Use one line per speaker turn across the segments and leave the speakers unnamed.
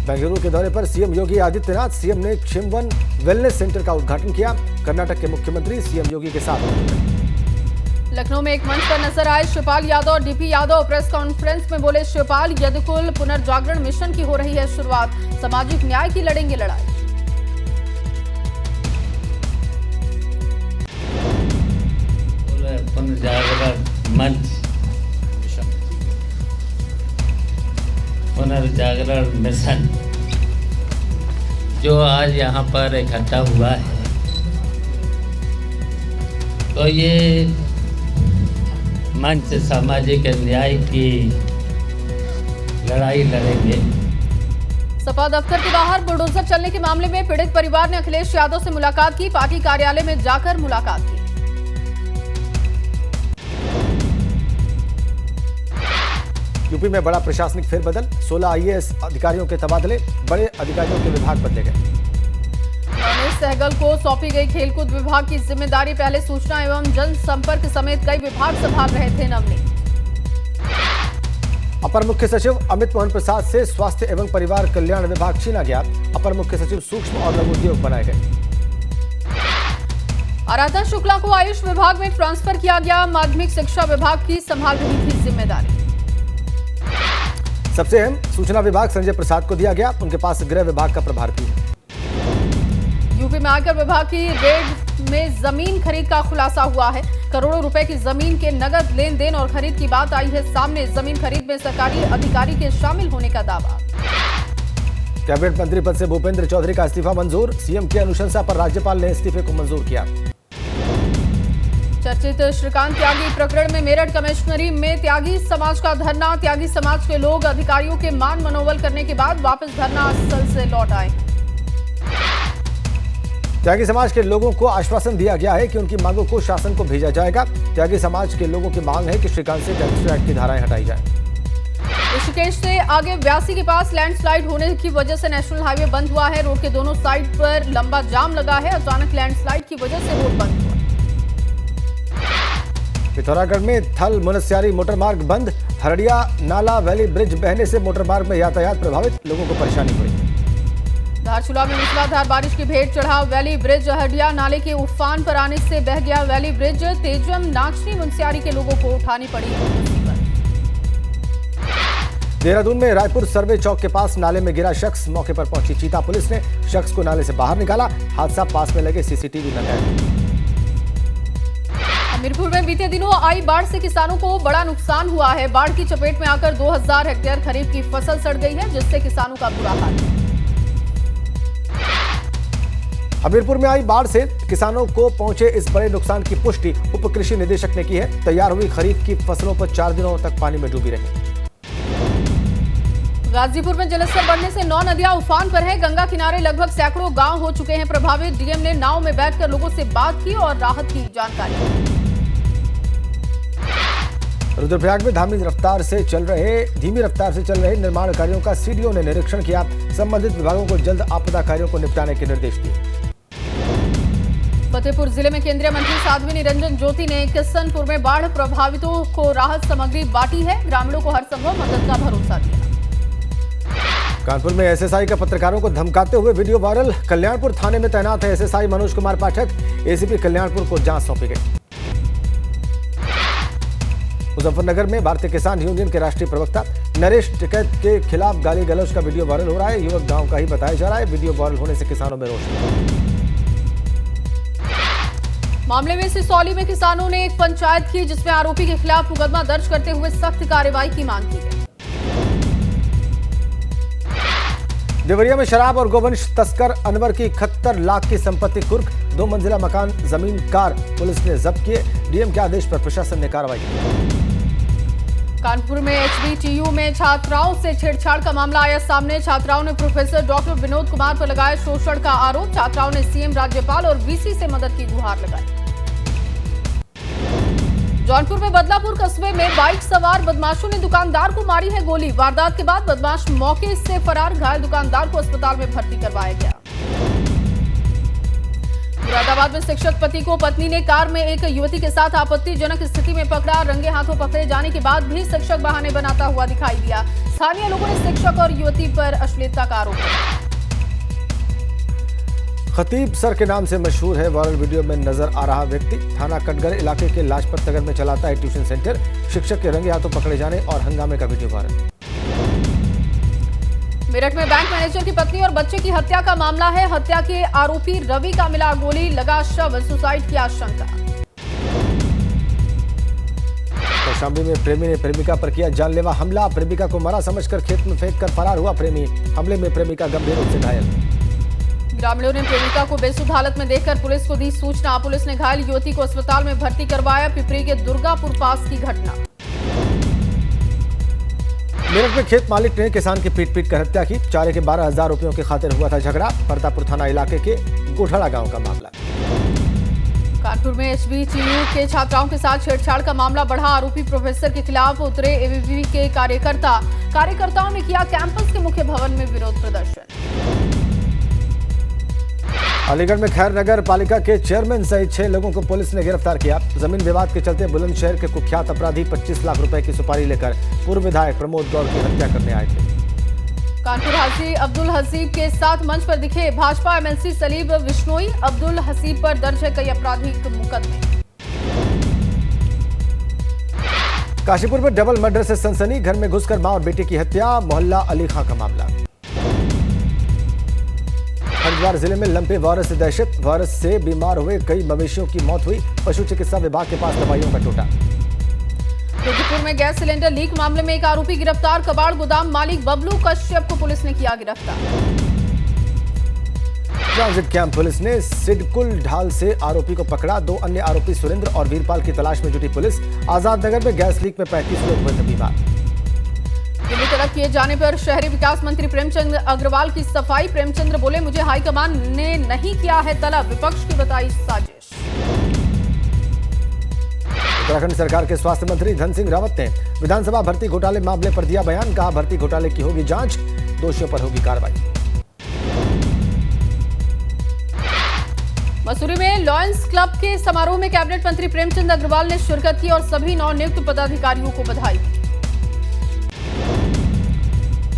बेंगलुरु के दौरे पर सीएम योगी आदित्यनाथ सीएम ने क्षिमवन वेलनेस सेंटर का उद्घाटन किया। कर्नाटक के मुख्यमंत्री सीएम योगी के साथ मौजूद रहे।
लखनऊ में एक मंच पर नजर आए शिवपाल यादव और डीपी यादव। प्रेस कॉन्फ्रेंस में बोले शिवपाल, यदुकुल पुनर्जागरण मिशन की हो रही है शुरुआत, सामाजिक न्याय की लड़ेंगे लड़ाई।
पुनर्जागरण मिशन जो आज यहाँ पर इकट्ठा हुआ है, तो ये मंच सामाजिक न्याय की लड़ाई लड़ेंगे।
सपा दफ्तर के बाहर बुलडोजर चलने के मामले में पीड़ित परिवार ने अखिलेश यादव से मुलाकात की। पार्टी कार्यालय में जाकर मुलाकात की।
यूपी में बड़ा प्रशासनिक फेरबदल, 16 आईएएस अधिकारियों के तबादले, बड़े अधिकारियों के विभाग बदले गए।
रमेश सहगल को सौंपी गई खेलकूद विभाग की जिम्मेदारी। पहले सूचना एवं जनसंपर्क समेत कई विभाग संभाल रहे थे नवनीत।
अपर मुख्य सचिव अमित मोहन प्रसाद से स्वास्थ्य एवं परिवार कल्याण विभाग छीना गया। अपर मुख्य सचिव सूक्ष्म और लघु उद्योग बनाए गए।
आराधना शुक्ला को आयुष विभाग में ट्रांसफर किया गया। माध्यमिक शिक्षा विभाग की संभाल रही थी जिम्मेदारी।
सबसे अहम सूचना विभाग संजय प्रसाद को दिया गया। उनके पास गृह विभाग का प्रभार भी है।
यूपी में आयकर विभाग की रेड में जमीन खरीद का खुलासा हुआ है। करोड़ों रुपए की जमीन के नगद लेन देन और खरीद की बात आई है सामने। जमीन खरीद में सरकारी अधिकारी के शामिल होने का दावा।
कैबिनेट मंत्री पद से भूपेंद्र चौधरी का इस्तीफा मंजूर। सीएम की अनुशंसा पर राज्यपाल ने इस्तीफे को मंजूर किया।
चर्चित श्रीकांत त्यागी प्रकरण में मेरठ कमिश्नरी में त्यागी समाज का धरना। त्यागी समाज के लोग अधिकारियों के मान मनोबल करने के बाद वापस धरना स्थल से लौट आए।
त्यागी समाज के लोगों को आश्वासन दिया गया है कि उनकी मांगों को शासन को भेजा जाएगा। त्यागी समाज के लोगों की मांग है कि श्रीकांत से गैंगस्टर एक्ट की धाराएं हटाई जाएं।
ऋषिकेश से आगे व्यासी के पास लैंडस्लाइड होने की वजह से नेशनल हाईवे बंद हुआ है। रोड के दोनों साइड पर लंबा जाम लगा है। अचानक लैंडस्लाइड की वजह से रोड बंद हुआ।
पिथौरागढ़ में थल मुनस्यारी मोटरमार्ग बंद। हरडिया नाला वैली ब्रिज बहने से मोटरमार्ग में यातायात प्रभावित, लोगों को परेशानी हुई।
धारचूला में मूसलाधार बारिश की भेंट चढ़ा। वैली ब्रिज हरडिया नाले के उफान पर आने से बह गया वैली ब्रिज। तेजम नाचनी मुनस्यारी के लोगों को उठानी पड़ी मुसीबत।
देहरादून में रायपुर सर्वे चौक के पास नाले में गिरा शख्स। मौके पर पहुंची चीता पुलिस ने शख्स को नाले से बाहर निकाला। हादसा पास में लगे सीसीटीवी में कैद।
हमीरपुर में बीते दिनों आई बाढ़ से किसानों को बड़ा नुकसान हुआ है। बाढ़ की चपेट में आकर 2000 हेक्टेयर खरीफ की फसल सड़ गई है, जिससे किसानों का बुरा हाल है।
हमीरपुर में आई बाढ़ से किसानों को पहुंचे इस बड़े नुकसान की पुष्टि उप कृषि निदेशक ने की है। तैयार हुई खरीफ की फसलों पर 4 दिनों तक पानी में डूबी रही।
गाजीपुर में जलस्तर बढ़ने से 9 नदियां उफान पर है। गंगा किनारे लगभग सैकड़ों गांव हो चुके हैं प्रभावित। डीएम ने नाव में बैठकर लोगों से बात की और राहत की जानकारी।
रुद्रप्रयाग में धीमी रफ्तार से चल रहे निर्माण कार्यों का सीडीओ ने निरीक्षण किया। संबंधित विभागों को जल्द आपदा कार्यों को निपटाने के निर्देश दिए।
फतेहपुर जिले में केंद्रीय मंत्री साध्वी निरंजन ज्योति ने किशनपुर में बाढ़ प्रभावितों को राहत सामग्री बांटी है। ग्रामीणों को हर संभव मदद का भरोसा दिया।
कानपुर में एसएसआई का पत्रकारों को धमकाते हुए वीडियो वायरल। कल्याणपुर थाने में तैनात है एसएसआई मनोज कुमार पाठक। एसीपी कल्याणपुर को जांच सौंपी गई। मुजफ्फरनगर में भारतीय किसान यूनियन के राष्ट्रीय प्रवक्ता नरेश टिकैत के खिलाफ गाली गलौज का वीडियो वायरल हो रहा है। युवक गांव का ही बताया जा रहा है। वीडियो वायरल होने से किसानों में रोष।
मामले में सिसौली में किसानों ने एक पंचायत की, जिसमें आरोपी के खिलाफ मुकदमा दर्ज करते हुए सख्त कार्रवाई की मांग की है।
देवरिया में शराब और गोवंश तस्कर अनवर की 71 लाख की संपत्ति कुर्क। 2 मंजिला मकान, जमीन, कार पुलिस ने जब्त किए। डीएम के आदेश पर प्रशासन ने कार्रवाई की।
कानपुर में एचबीटीयू में छात्राओं से छेड़छाड़ का मामला आया सामने। छात्राओं ने प्रोफेसर डॉक्टर विनोद कुमार पर लगाया शोषण का आरोप। छात्राओं ने सीएम, राज्यपाल और वीसी से मदद की गुहार लगाई। जौनपुर में बदलापुर कस्बे में बाइक सवार बदमाशों ने दुकानदार को मारी है गोली। वारदात के बाद बदमाश मौके से फरार। घायल दुकानदार को अस्पताल में भर्ती करवाया गया। मुरादाबाद में शिक्षक पति को पत्नी ने कार में एक युवती के साथ आपत्तिजनक स्थिति में पकड़ा। रंगे हाथों पकड़े जाने के बाद भी शिक्षक बहाने बनाता हुआ दिखाई दिया। स्थानीय लोगों ने शिक्षक और युवती पर अश्लीलता का आरोप लगाया।
खतीब सर के नाम से मशहूर है वायरल वीडियो में नजर आ रहा व्यक्ति। थाना कटघर इलाके के लाजपत नगर में चलाता है ट्यूशन सेंटर। शिक्षक के रंगे हाथों पकड़े जाने और हंगामे का वीडियो वायरल।
मेरठ में बैंक मैनेजर की पत्नी और बच्चे की हत्या का मामला है। हत्या के आरोपी रवि का मिला गोली, लगा शव, सुसाइड की आशंका।
कौशाम्बी में प्रेमी ने प्रेमिका पर किया जानलेवा हमला। प्रेमिका को मरा समझकर खेत में फेंककर फरार हुआ प्रेमी। हमले में प्रेमिका गंभीर रूप से घायल।
ग्रामीणों ने प्रेमिका को बेसुध हालत में देखकर पुलिस को दी सूचना। पुलिस ने घायल युवती को अस्पताल में भर्ती करवाया। पिपरी के दुर्गापुर पास की घटना।
मेरठ में खेत मालिक ने किसान की पीट कर हत्या की। चारे के 12,000 रुपयों की खातिर हुआ था झगड़ा। परतापुर थाना इलाके के गोठड़ा गांव का मामला।
कानपुर में HBCU के छात्राओं के साथ छेड़छाड़ का मामला बढ़ा। आरोपी प्रोफेसर के खिलाफ उतरे ABVP के कार्यकर्ताओं ने किया कैंपस के मुख्य भवन में विरोध प्रदर्शन।
अलीगढ़ में खैर नगर पालिका के चेयरमैन सहित 6 लोगों को पुलिस ने गिरफ्तार किया। जमीन विवाद के चलते बुलंदशहर के कुख्यात अपराधी 25 लाख रुपए की सुपारी लेकर पूर्व विधायक प्रमोद गौर की हत्या करने आए थे।
कानपुर हाजी अब्दुल हसीब के साथ मंच पर दिखे भाजपा MLC सलीब विश्नोई। अब्दुल हसीब पर दर्ज है कई आपराधिक मुकदमे।
काशीपुर में डबल मर्डर से सनसनी। घर में घुसकर मां और बेटे की हत्या। मोहल्ला अली खां का मामला। हरिद्वार जिले में लंपे वायरस से दहशत। वायरस से बीमार हुए कई मवेशियों की मौत हुई। पशु चिकित्सा विभाग के पास दवाइयों का टोटा। रुद्रपुर में गैस सिलेंडर लीक मामले में एक आरोपी गिरफ्तार। कबाड़ गोदाम मालिक बबलू कश्यप को पुलिस ने किया गिरफ्तार। ट्रांजिट कैंप पुलिस ने सिडकुल ढाल से आरोपी को पकड़ा। 2 अन्य आरोपी सुरेंद्र और वीरपाल की तलाश में जुटी पुलिस। आजाद नगर में गैस लीक में 35 लोग हुए थे बीमार।
दिल्ली तलब किए जाने पर शहरी विकास मंत्री प्रेमचंद अग्रवाल की सफाई। प्रेमचंद्र बोले, मुझे हाईकमान ने नहीं किया है तलब, विपक्ष की बताई साजिश।
उत्तराखंड सरकार के स्वास्थ्य मंत्री धन सिंह रावत ने विधानसभा भर्ती घोटाले मामले पर दिया बयान। कहा, भर्ती घोटाले की होगी जांच, दोषियों पर होगी कार्रवाई।
मसूरी में लॉयंस क्लब के समारोह में कैबिनेट मंत्री प्रेमचंद अग्रवाल ने शिरकत की और सभी नवनियुक्त पदाधिकारियों को बधाई दी।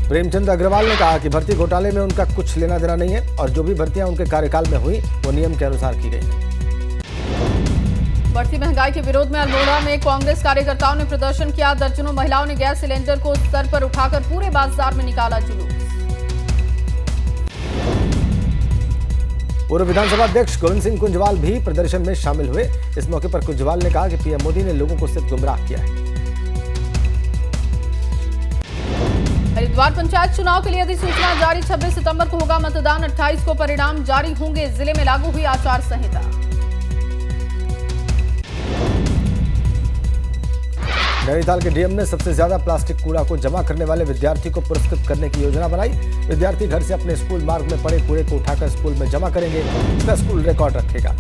प्रेमचंद अग्रवाल ने कहा कि भर्ती घोटाले में उनका कुछ लेना देना नहीं है और जो भी भर्तियां उनके कार्यकाल में हुई वो नियम के अनुसार की गई।
बढ़ती महंगाई के विरोध में अल्मोड़ा में कांग्रेस कार्यकर्ताओं ने प्रदर्शन किया। दर्जनों महिलाओं ने गैस सिलेंडर को सर पर उठाकर पूरे बाजार में निकाला जुलूस। पूर्व विधानसभा अध्यक्ष गोविंद सिंह कुंजवाल भी प्रदर्शन में शामिल हुए। इस मौके पर कुंजवाल ने कहा कि पीएम मोदी ने लोगों को सिर्फ गुमराह किया है। हरिद्वार पंचायत चुनाव के लिए अधिसूचना जारी। 26 सितंबर को होगा मतदान। 28 को परिणाम जारी होंगे। जिले में लागू हुई आचार संहिता। नैनीताल के डीएम ने सबसे ज्यादा प्लास्टिक कूड़ा को जमा करने वाले विद्यार्थी को पुरस्कृत करने की योजना बनाई। विद्यार्थी घर से अपने स्कूल मार्ग में पड़े कूड़े को उठाकर स्कूल में जमा करेंगे। इसका स्कूल रिकॉर्ड रखेगा।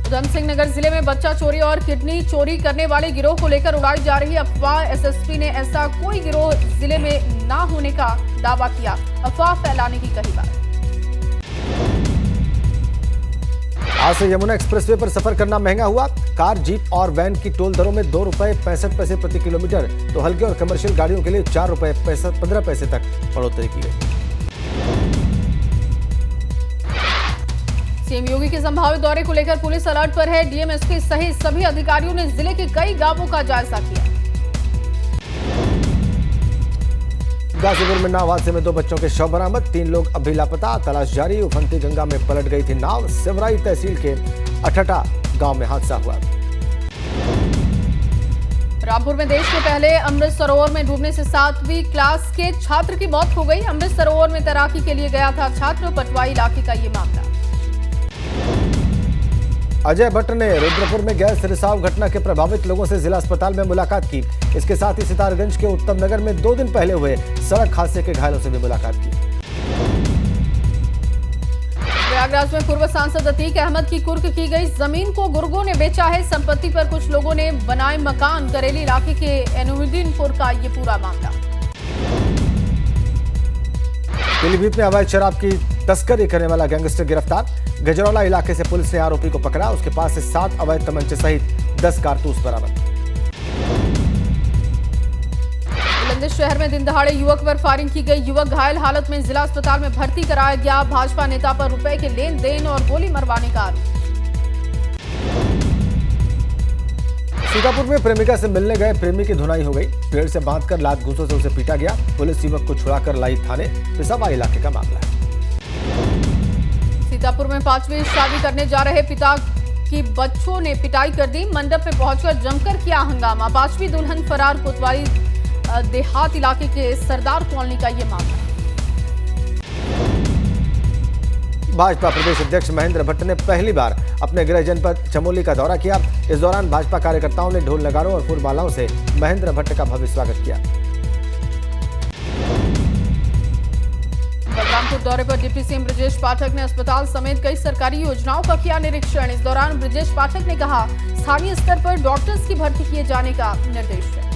उधमसिंह नगर जिले में बच्चा चोरी और किडनी चोरी करने वाले गिरोह को लेकर उड़ाई जा रही अफवाह। एसएसपी ने ऐसा कोई गिरोह जिले में ना होने का दावा किया। अफवाह फैलाने की कही बात। आज से यमुना एक्सप्रेसवे पर सफर करना महंगा हुआ। कार, जीप और वैन की टोल दरों में 2 रुपए 65 पैसे प्रति किलोमीटर तो हल्के और कमर्शियल गाड़ियों के लिए 4 रुपए 15 पैसे तक बढ़ोतरी की गई। सीएम योगी के संभावित दौरे को लेकर पुलिस अलर्ट पर है। डीएमएसपी सहित सभी अधिकारियों ने जिले के कई गांवों का जायजा किया। गाजीपुर में नाव हादसे में 2 बच्चों के शव बरामद। 3 लोग अभी लापता, तलाश जारी। उफनती गंगा में पलट गई थी नाव। सिवराई तहसील के अठटा गांव में हादसा हुआ। रामपुर में देश के पहले अमृत सरोवर में डूबने से 7वीं क्लास के छात्र की मौत हो गई। अमृत सरोवर में तैराकी के लिए गया था छात्र। पटवाई इलाके का ये मामला। अजय भट्ट ने रुद्रपुर में गैस रिसाव घटना के प्रभावित लोगों से जिला अस्पताल में मुलाकात की। इसके साथ ही सितारगंज के उत्तम नगर में 2 दिन पहले हुए सड़क हादसे के घायलों से भी मुलाकात की। प्रयागराज में पूर्व सांसद अतीक अहमद की कुर्क की गई। जमीन को गुर्गों ने बेचा है। संपत्ति पर कुछ लोगों ने बनाए मकान। करेली इलाके के एनुद्दीनपुर का ये पूरा मामला। पीलीभीत में अवैध शराब की
तस्करी करने वाला गैंगस्टर गिरफ्तार। गजरौला इलाके से पुलिस ने आरोपी को पकड़ा। उसके पास से 7 अवैध तमंचे सहित 10 कारतूस बरामद।
बुलंदशहर शहर में दिन दहाड़े युवक पर फायरिंग की गई। युवक घायल हालत में जिला अस्पताल में भर्ती कराया गया। भाजपा नेता पर रुपए के लेन देन और गोली मरवाने का आरोप।
सीतापुर में प्रेमिका से मिलने गए प्रेमी की धुनाई हो गई। पेड़ से बांधकर लात घूंसों से उसे पीटा गया। पुलिस युवक को छुड़ाकर लाई थाने। पिसावा इलाके का मामला है।
सीतापुर में 5वीं शादी करने जा रहे पिता की बच्चों ने पिटाई कर दी। मंडप में पहुंचकर जमकर किया हंगामा। 5वीं दुल्हन फरार। कोतवाली देहात इलाके के सरदार कॉलोनी का ये मामला।
भाजपा प्रदेश अध्यक्ष महेंद्र भट्ट ने पहली बार अपने गृह जनपद चमोली का दौरा किया। इस दौरान भाजपा कार्यकर्ताओं ने ढोल नगाड़ों और फूलमालाओं से महेंद्र भट्ट का भव्य स्वागत किया।
बलरामपुर दौरे पर डिप्टी सीएम ब्रजेश पाठक ने अस्पताल समेत कई सरकारी योजनाओं का किया निरीक्षण। इस दौरान ब्रजेश पाठक ने कहा, स्थानीय स्तर पर डॉक्टर्स की भर्ती किए जाने का निर्देश है।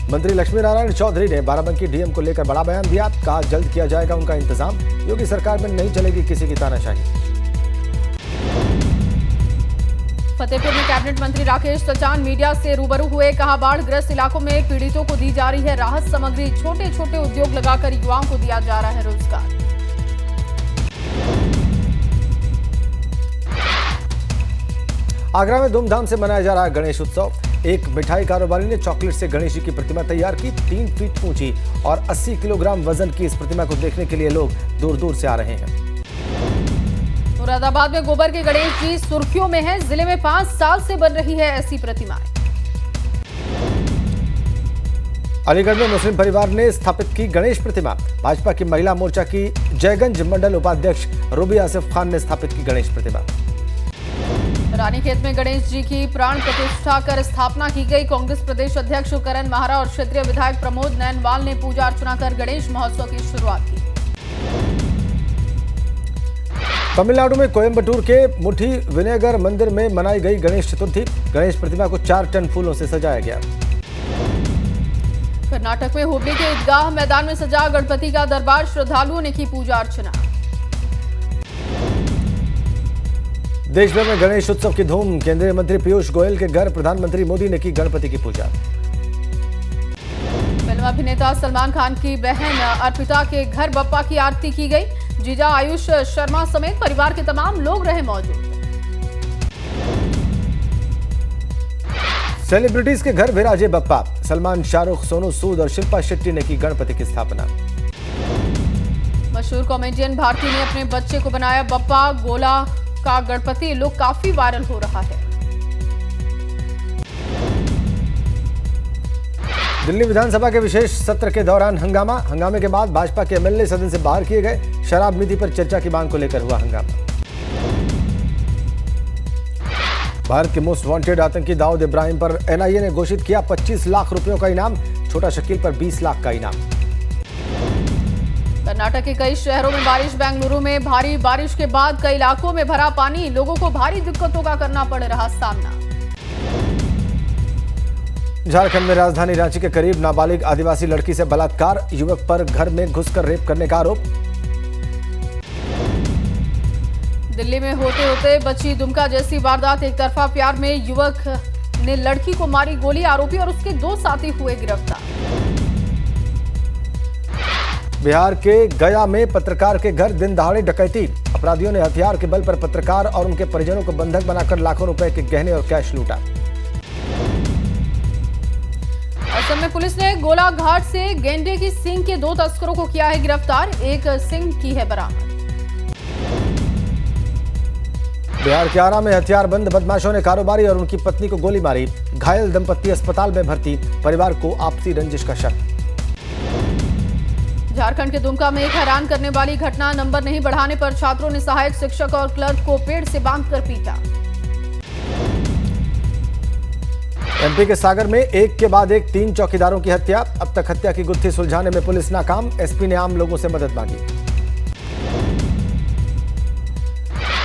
मंत्री लक्ष्मी नारायण चौधरी ने बाराबंकी डीएम को लेकर बड़ा बयान दिया। कहा, जल्द किया जाएगा उनका इंतजाम। योगी सरकार में नहीं चलेगी किसी की तानाशाही।
फतेहपुर में कैबिनेट मंत्री राकेश सचान मीडिया से रूबरू हुए। कहा, बाढ़ग्रस्त इलाकों में पीड़ितों को दी जा रही है राहत सामग्री। छोटे छोटे उद्योग लगाकर युवाओं को दिया जा रहा है रोजगार।
आगरा में धूमधाम से मनाया जा रहा है गणेश उत्सव। एक मिठाई कारोबारी ने चॉकलेट से गणेश जी की प्रतिमा तैयार की। 3 फीट ऊंची और 80 किलोग्राम वजन की इस प्रतिमा को देखने के लिए लोग दूर दूर से आ रहे हैं।
मुरादाबाद में गोबर के गणेश जी सुर्खियों में है। जिले में 5 साल से बन रही है ऐसी प्रतिमाएं।
अलीगढ़ में मुस्लिम परिवार ने स्थापित की गणेश प्रतिमा। भाजपा की महिला मोर्चा की जयगंज मंडल उपाध्यक्ष रूबी आसिफ खान ने स्थापित की गणेश प्रतिमा।
रानीखेत में गणेश जी की प्राण प्रतिष्ठा कर स्थापना की गई। कांग्रेस प्रदेश अध्यक्ष करण महारा और क्षेत्रीय विधायक प्रमोद नैनवाल ने पूजा अर्चना कर गणेश महोत्सव की शुरुआत की।
तमिलनाडु में कोयम्बटूर के मुठी विनेगर मंदिर में मनाई गई गणेश चतुर्थी। गणेश प्रतिमा को 4 टन फूलों से सजाया गया।
कर्नाटक में हुबली के ईदगाह मैदान में सजा गणपति का दरबार। श्रद्धालुओं ने की पूजा अर्चना।
देश भर में गणेश उत्सव की धूम। केंद्रीय मंत्री पीयूष गोयल के घर प्रधानमंत्री मोदी ने की गणपति की पूजा।
फिल्म अभिनेता सलमान खान की बहन अर्पिता के घर बप्पा की आरती की गई। जीजा आयुष शर्मा समेत परिवार के तमाम लोग रहे मौजूद।
सेलिब्रिटीज के घर विराजे बप्पा। सलमान, शाहरुख, सोनू सूद और शिल्पा शेट्टी ने की गणपति की स्थापना।
मशहूर कॉमेडियन भारती ने अपने बच्चे को बनाया बप्पा। गोला का गणपति लुक काफी वायरल हो रहा है।
दिल्ली विधानसभा के विशेष सत्र के दौरान हंगामे के बाद भाजपा के एमएलए सदन से बाहर किए गए। शराब नीति पर चर्चा की मांग को लेकर हुआ हंगामा। भारत के मोस्ट वांटेड आतंकी दाऊद इब्राहिम पर एनआईए ने घोषित किया 25 लाख रुपयों का इनाम। छोटा शकील पर 20 लाख का इनाम।
कर्नाटक के कई शहरों में बारिश। बेंगलुरु में भारी बारिश के बाद कई इलाकों में भरा पानी। लोगों को भारी दिक्कतों का करना पड़ रहा सामना।
झारखंड में राजधानी रांची के करीब नाबालिग आदिवासी लड़की से बलात्कार। युवक पर घर में घुसकर रेप करने का आरोप।
दिल्ली में होते होते बची दुमका जैसी वारदात। एक तरफा प्यार में युवक ने लड़की को मारी गोली। आरोपी और उसके 2 साथी हुए गिरफ्तार।
बिहार के गया में पत्रकार के घर दिन दहाड़े डकैती। अपराधियों ने हथियार के बल पर पत्रकार और उनके परिजनों को बंधक बनाकर लाखों रुपए के गहने और कैश लूटा।
असम में पुलिस ने गोलाघाट से गेंडे की सींग के 2 तस्करों को किया है गिरफ्तार। एक सींग की है बरामद।
बिहार के आरा में हथियारबंद बदमाशों ने कारोबारी और उनकी पत्नी को गोली मारी। घायल दंपत्ति अस्पताल में भर्ती। परिवार को आपसी रंजिश का शक।
झारखंड के दुमका में एक हैरान करने वाली घटना। नंबर नहीं बढ़ाने पर छात्रों ने सहायक शिक्षक और क्लर्क को पेड़ से बांधकर पीटा। एमपी के सागर में एक के बाद एक 3 चौकीदारों की हत्या। अब तक हत्या की गुत्थी सुलझाने में पुलिस नाकाम। एसपी ने आम लोगों से मदद मांगी।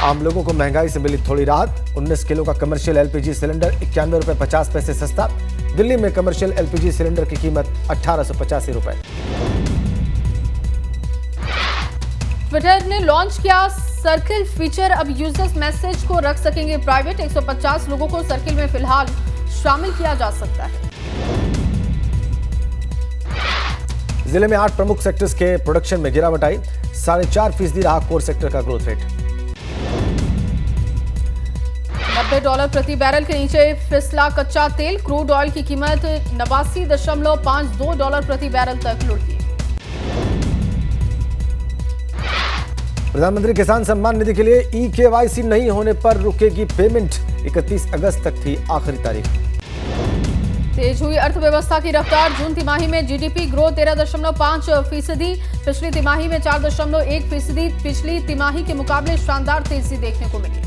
आम लोगों को महंगाई से मिली थोड़ी राहत। 19 किलो का कमर्शियल एलपीजी सिलेंडर 91 रुपए 50 पैसे सस्ता। दिल्ली में कमर्शियल एलपीजी सिलेंडर की कीमत 1885 रुपए।
ट्विटर ने लॉन्च किया सर्किल फीचर। अब यूजर्स मैसेज को रख सकेंगे प्राइवेट। 150 लोगों को सर्किल में फिलहाल शामिल किया जा सकता है।
जिले में 8 प्रमुख सेक्टर्स के प्रोडक्शन में गिरावट आई। 4.5% रहा कोर सेक्टर का ग्रोथ रेट।
$90 प्रति बैरल के नीचे फिसला कच्चा तेल। क्रूड ऑयल की कीमत $89.52 प्रति बैरल तक लुढ़की।
प्रधानमंत्री किसान सम्मान निधि के लिए eKYC नहीं होने पर रुकेगी पेमेंट। 31 अगस्त तक थी आखिरी तारीख।
तेज हुई अर्थव्यवस्था की रफ्तार। जून तिमाही में जीडीपी ग्रोथ 13.5%। पिछली तिमाही में 4.1%। पिछली तिमाही के मुकाबले शानदार तेजी देखने को मिली।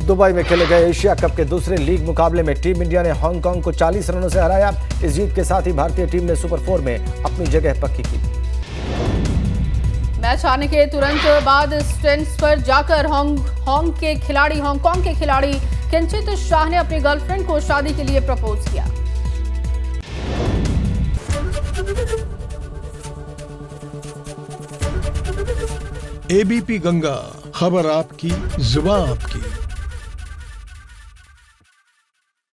दुबई में खेले गए एशिया कप के दूसरे लीग मुकाबले में टीम इंडिया ने हांगकांग को 40 रनों से हराया। इस जीत के साथ ही भारतीय टीम ने सुपर 4 में अपनी जगह पक्की की।
मैच हारने के तुरंत बाद स्टैंड्स पर जाकर हांगकांग के खिलाड़ी किंचित शाह ने अपनी गर्लफ्रेंड को शादी के लिए प्रपोज किया।
एबीपी गंगा, खबर आपकी, जुबान आपकी।